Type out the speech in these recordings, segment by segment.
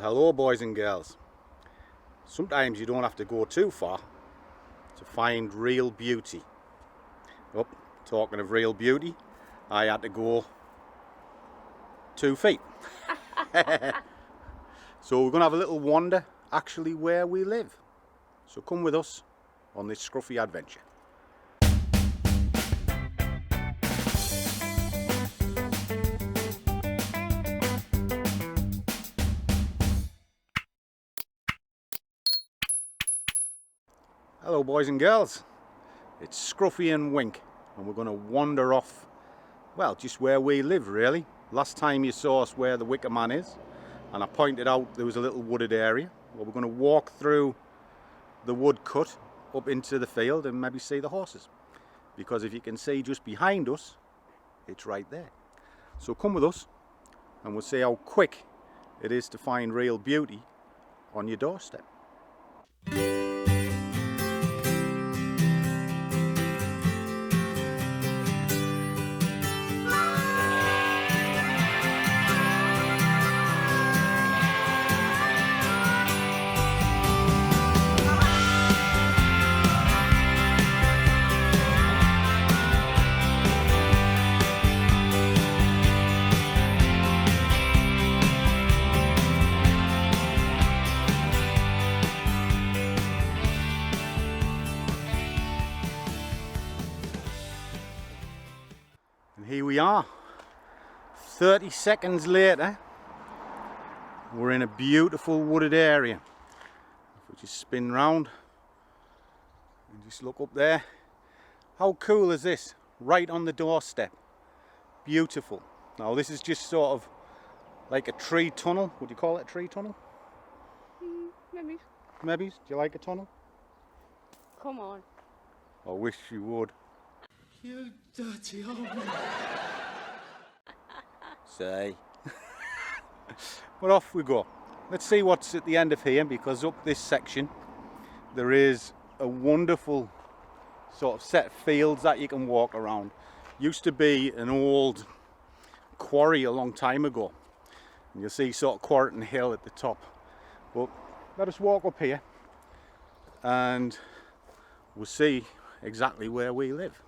Well, hello boys and girls. Sometimes you don't have to go too far to find real beauty. Oh, talking of real beauty, I had to go 2 feet. So we're going to have a little wander actually where we live. So come with us on this scruffy adventure. Hello boys and girls, it's Scruffy and Wink, and we're going to wander off, well, just where we live really. Last time you saw us where the Wicker Man is, and I pointed out there was a little wooded area. Well, we're going to walk through the wood cut up into the field and maybe see the horses, because if you can see just behind us, it's right there. So come with us and we'll see how quick it is to find real beauty on your doorstep. Here we are, 30 seconds later, we're in a beautiful wooded area. If we just spin round and just look up there, how cool is this? Right on the doorstep, beautiful. Now this is just sort of like a tree tunnel. Would you call it a tree tunnel? Maybe. Maybe? Do you like a tunnel? Come on. I wish you would. You dirty old man. Say. But off we go. Let's see what's at the end of here, because up this section there is a wonderful sort of set of fields that you can walk around. Used to be an old quarry a long time ago, and you'll see sort of Quarterton Hill at the top. But let us walk up here and we'll see exactly where we live.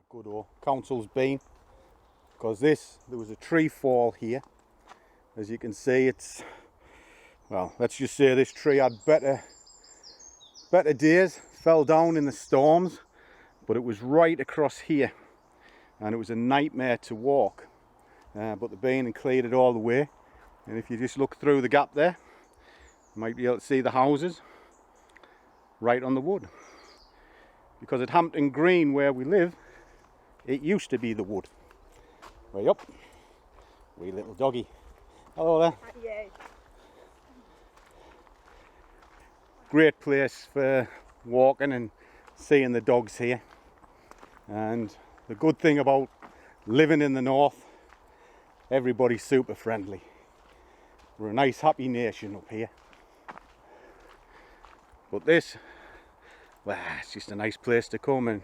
Good old council's been, because there was a tree fall here. As you can see, it's, well, let's just say this tree had better days, fell down in the storms, but it was right across here and it was a nightmare to walk, but the bean and cleared it all the way. And if you just look through the gap there, you might be able to see the houses right on the wood, because at Hampton Green where we live, it used to be the wood. Way up, wee little doggy. Hello there. Yeah. Great place for walking and seeing the dogs here. And the good thing about living in the north, everybody's super friendly. We're a nice happy nation up here. But this, well, it's just a nice place to come, and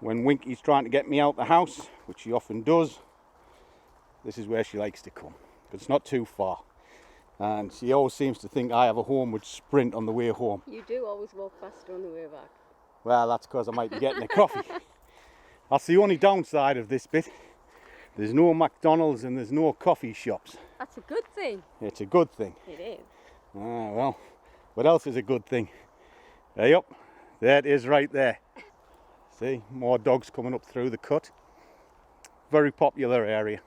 when Winky's trying to get me out the house, which she often does, this is where she likes to come, because it's not too far. And she always seems to think I have a homeward sprint on the way home. You do always walk faster on the way back. Well, that's because I might be getting a coffee. That's the only downside of this bit. There's no McDonald's and there's no coffee shops. That's a good thing. It's a good thing. It is. Ah, well, what else is a good thing? Hey up, there it is right there. See, more dogs coming up through the cut. Very popular area.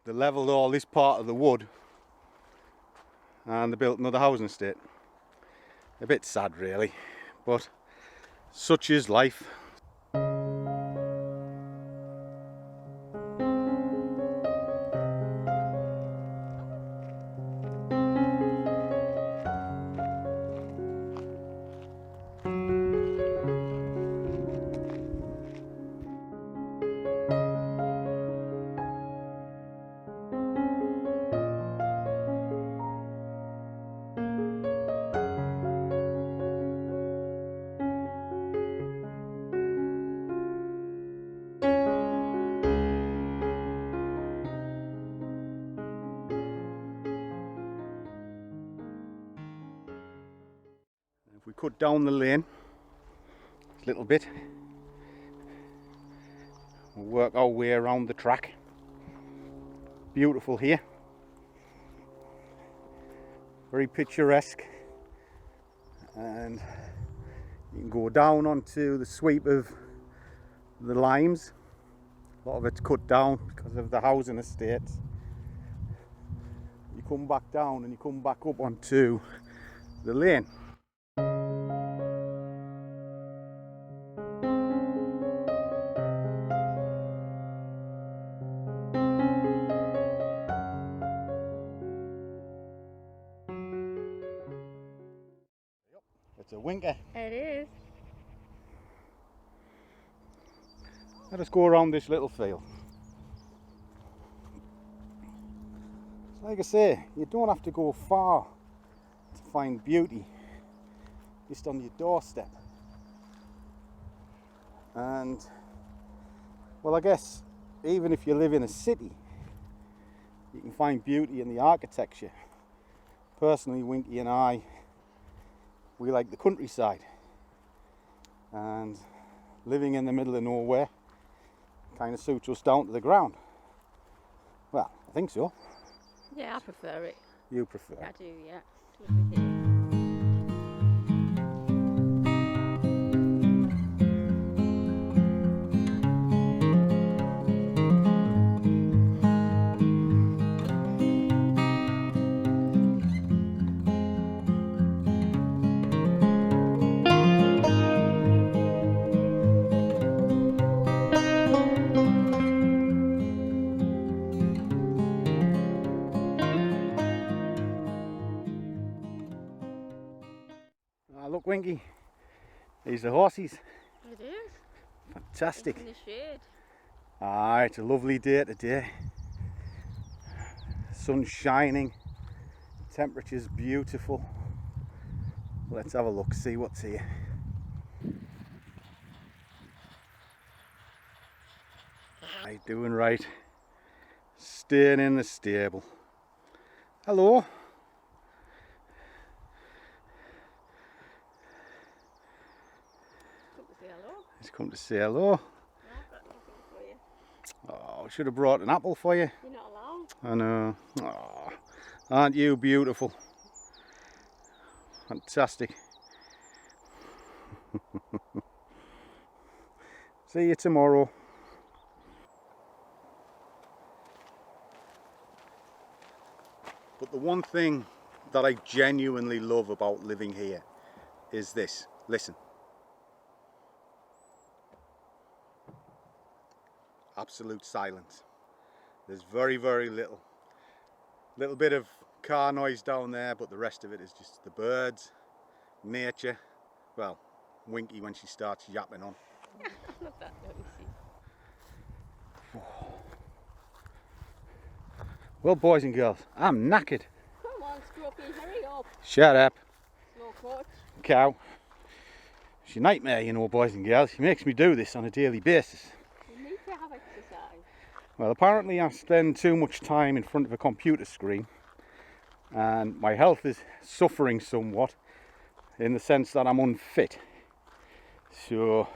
They levelled all this part of the wood and they built another housing estate. A bit sad really, but such is life. cut down the lane a little bit. We'll work our way around the track. Beautiful here. Very picturesque. And you can go down onto the sweep of the limes. A lot of it's cut down because of the housing estates. You come back down and you come back up onto the lane. It's a winker. It is. Let us go around this little field. Like I say, you don't have to go far to find beauty, just on your doorstep. And, well, I guess even if you live in a city, you can find beauty in the architecture. Personally, Winky and I, we like the countryside, and living in the middle of nowhere kind of suits us down to the ground. Well, I think so. Yeah, I prefer it. You prefer? I do, yeah. Lovely here. Look, Winky, these are horses. It is. Fantastic. It's in the shade. Ah, it's a lovely day today. Sun's shining, temperature's beautiful. Let's have a look, see what's here. Right, doing right. Staying in the stable. Hello. Come to say hello. He's come to say hello. I've got nothing for you. Oh, I should have brought an apple for you. You're not allowed. I know. Oh, aren't you beautiful? Fantastic. See you tomorrow. But the one thing that I genuinely love about living here is this. Listen. Absolute silence. There's very, very little. Little bit of car noise down there, but the rest of it is just the birds, nature. Well, Winky when she starts yapping on. I love that, don't you see? Well, boys and girls, I'm knackered. Come on, Scruffy, hurry up. Shut up, Slow coach. cow. She's a nightmare, you know, boys and girls. She makes me do this on a daily basis. You need to have exercise. Well, apparently I spend too much time in front of a computer screen, and my health is suffering somewhat in the sense that I'm unfit. So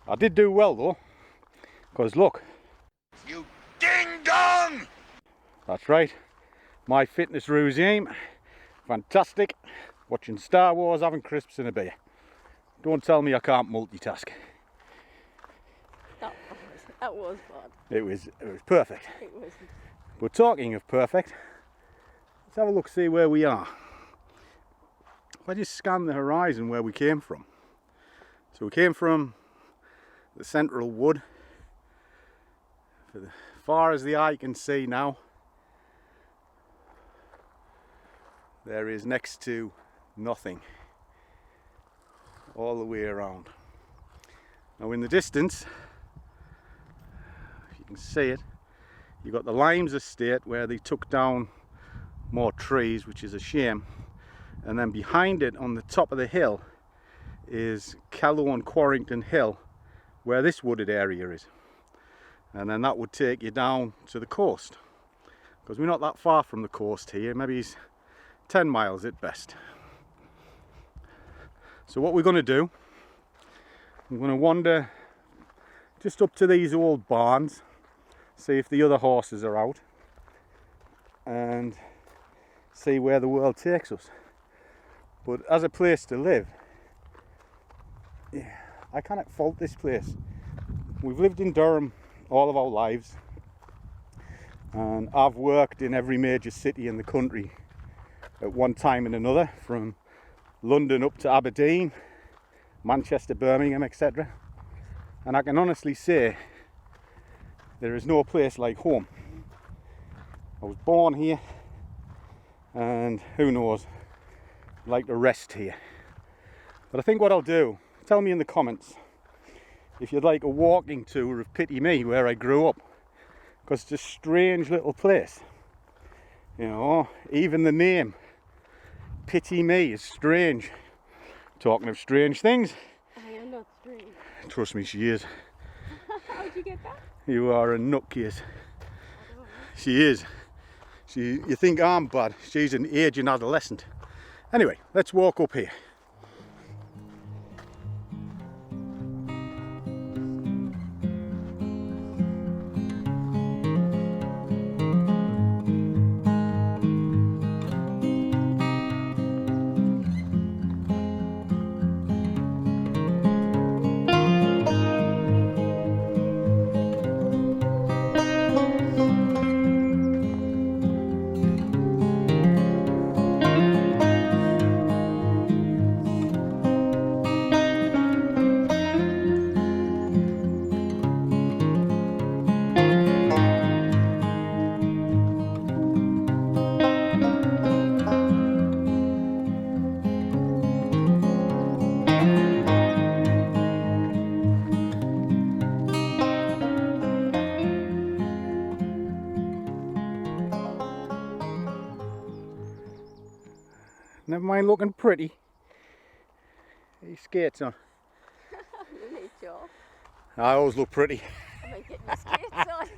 I did do well though, because look. You ding dong! That's right, my fitness regime, fantastic. Watching Star Wars, having crisps and a beer. Don't tell me I can't multitask. That was fun. It was perfect. It was. But talking of perfect, let's have a look, see where we are. If I just scan the horizon where we came from. So we came from the central wood, for as far as the eye can see now. There is next to nothing all the way around. Now in the distance, if you can see it, you've got the Limes estate where they took down more trees, which is a shame. And then behind it on the top of the hill is Coxhoe and Quarrington Hill, where this wooded area is. And then that would take you down to the coast, because we're not that far from the coast here, maybe it's 10 miles at best. So what we're going to do, I'm going to wander just up to these old barns, see if the other horses are out, and see where the world takes us. But as a place to live, yeah, I cannot fault this place. We've lived in Durham all of our lives, and I've worked in every major city in the country at one time and another, from London up to Aberdeen, Manchester, Birmingham, etc. And I can honestly say there is no place like home. I was born here, and who knows, I'd like to rest here. But I think what I'll do, tell me in the comments if you'd like a walking tour of 𝗖𝗡𝗡𝗘𝗖𝗧, where I grew up, because it's a strange little place. You know, even the name 𝗖𝗡𝗡𝗘𝗖𝗧 is strange. Talking of strange things, I am not strange. trust me, she is. How'd you get that? You are a nutcase. She is. You think I'm bad, she's an aging adolescent. Anyway, let's walk up here. Never mind looking pretty. These skates on. You need Joe. I always look pretty. I might get my skates on.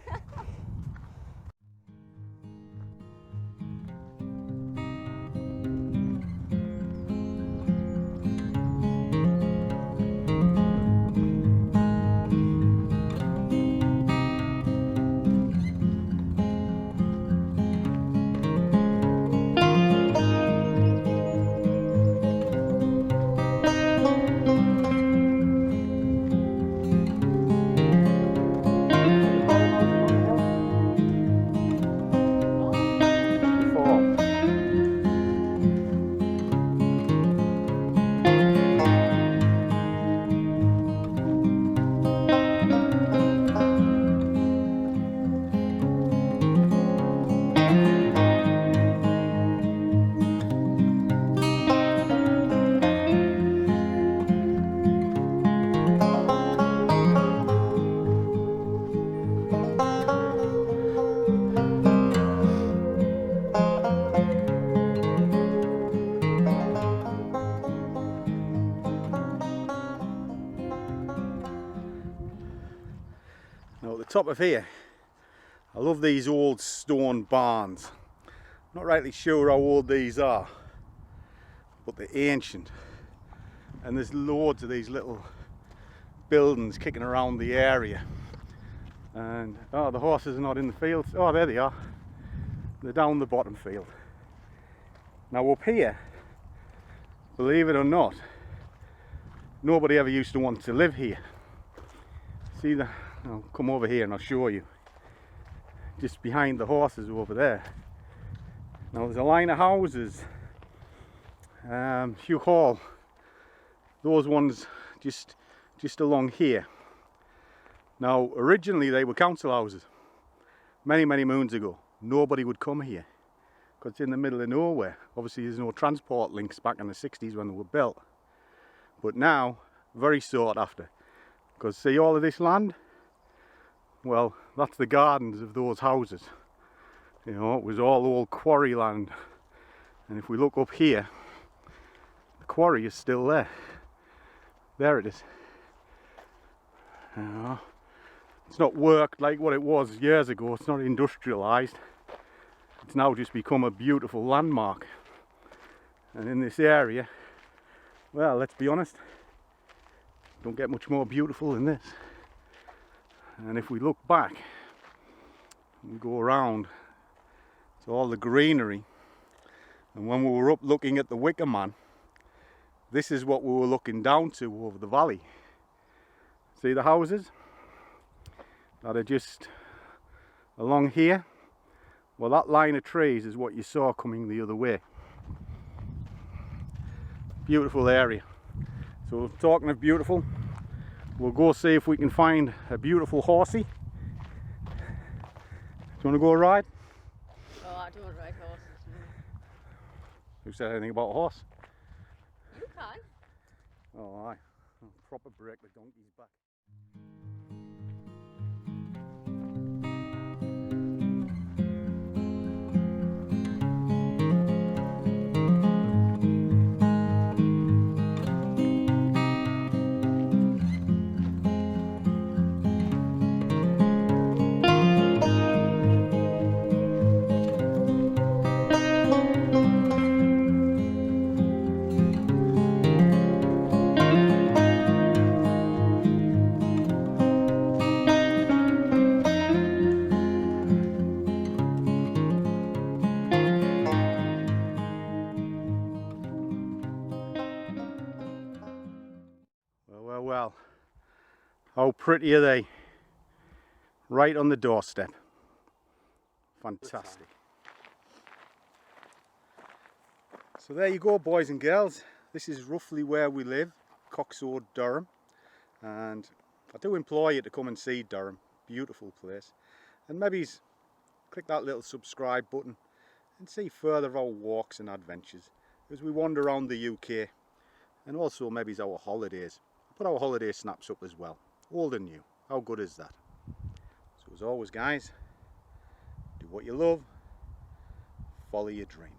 Now at the top of here, I love these old stone barns. Not rightly sure how old these are, but they're ancient. And there's loads of these little buildings kicking around the area. And oh, the horses are not in the fields. Oh, there they are. They're down the bottom field. Now up here, believe it or not, nobody ever used to want to live here. See the, I'll come over here and I'll show you. Just behind the horses over there. Now there's a line of houses. Hugh Hall. Those ones just along here. Now originally they were council houses. Many moons ago. Nobody would come here because it's in the middle of nowhere. Obviously there's no transport links back in the 60s when they were built. But now, very sought after. Because see all of this land? Well, that's the gardens of those houses. You know, it was all old quarry land. And if we look up here, the quarry is still there. There it is. You know, it's not worked like what it was years ago. It's not industrialised. It's now just become a beautiful landmark. And in this area, Well, let's be honest, don't get much more beautiful than this. And if we look back and go around to all the greenery, and when we were up looking at the Wicker Man, this is what we were looking down to over the valley. See the houses that are just along here? Well, that line of trees is what you saw coming the other way. Beautiful area. So talking of beautiful, we'll go see if we can find a beautiful horsey. Do you want to go a ride? Oh, I don't ride horses. Who said anything about a horse? You can. Oh, aye. Proper break the donkey's back. Well, how pretty are they? Right on the doorstep. Fantastic. So there you go, boys and girls. This is roughly where we live, Coxhoe, Durham. And I do implore you to come and see Durham. Beautiful place. And maybe click that little subscribe button and see further of our walks and adventures as we wander around the UK, and also maybe our holidays. Put our holiday snaps up as well, old and new. How good is that? So as always, guys, do what you love, follow your dream.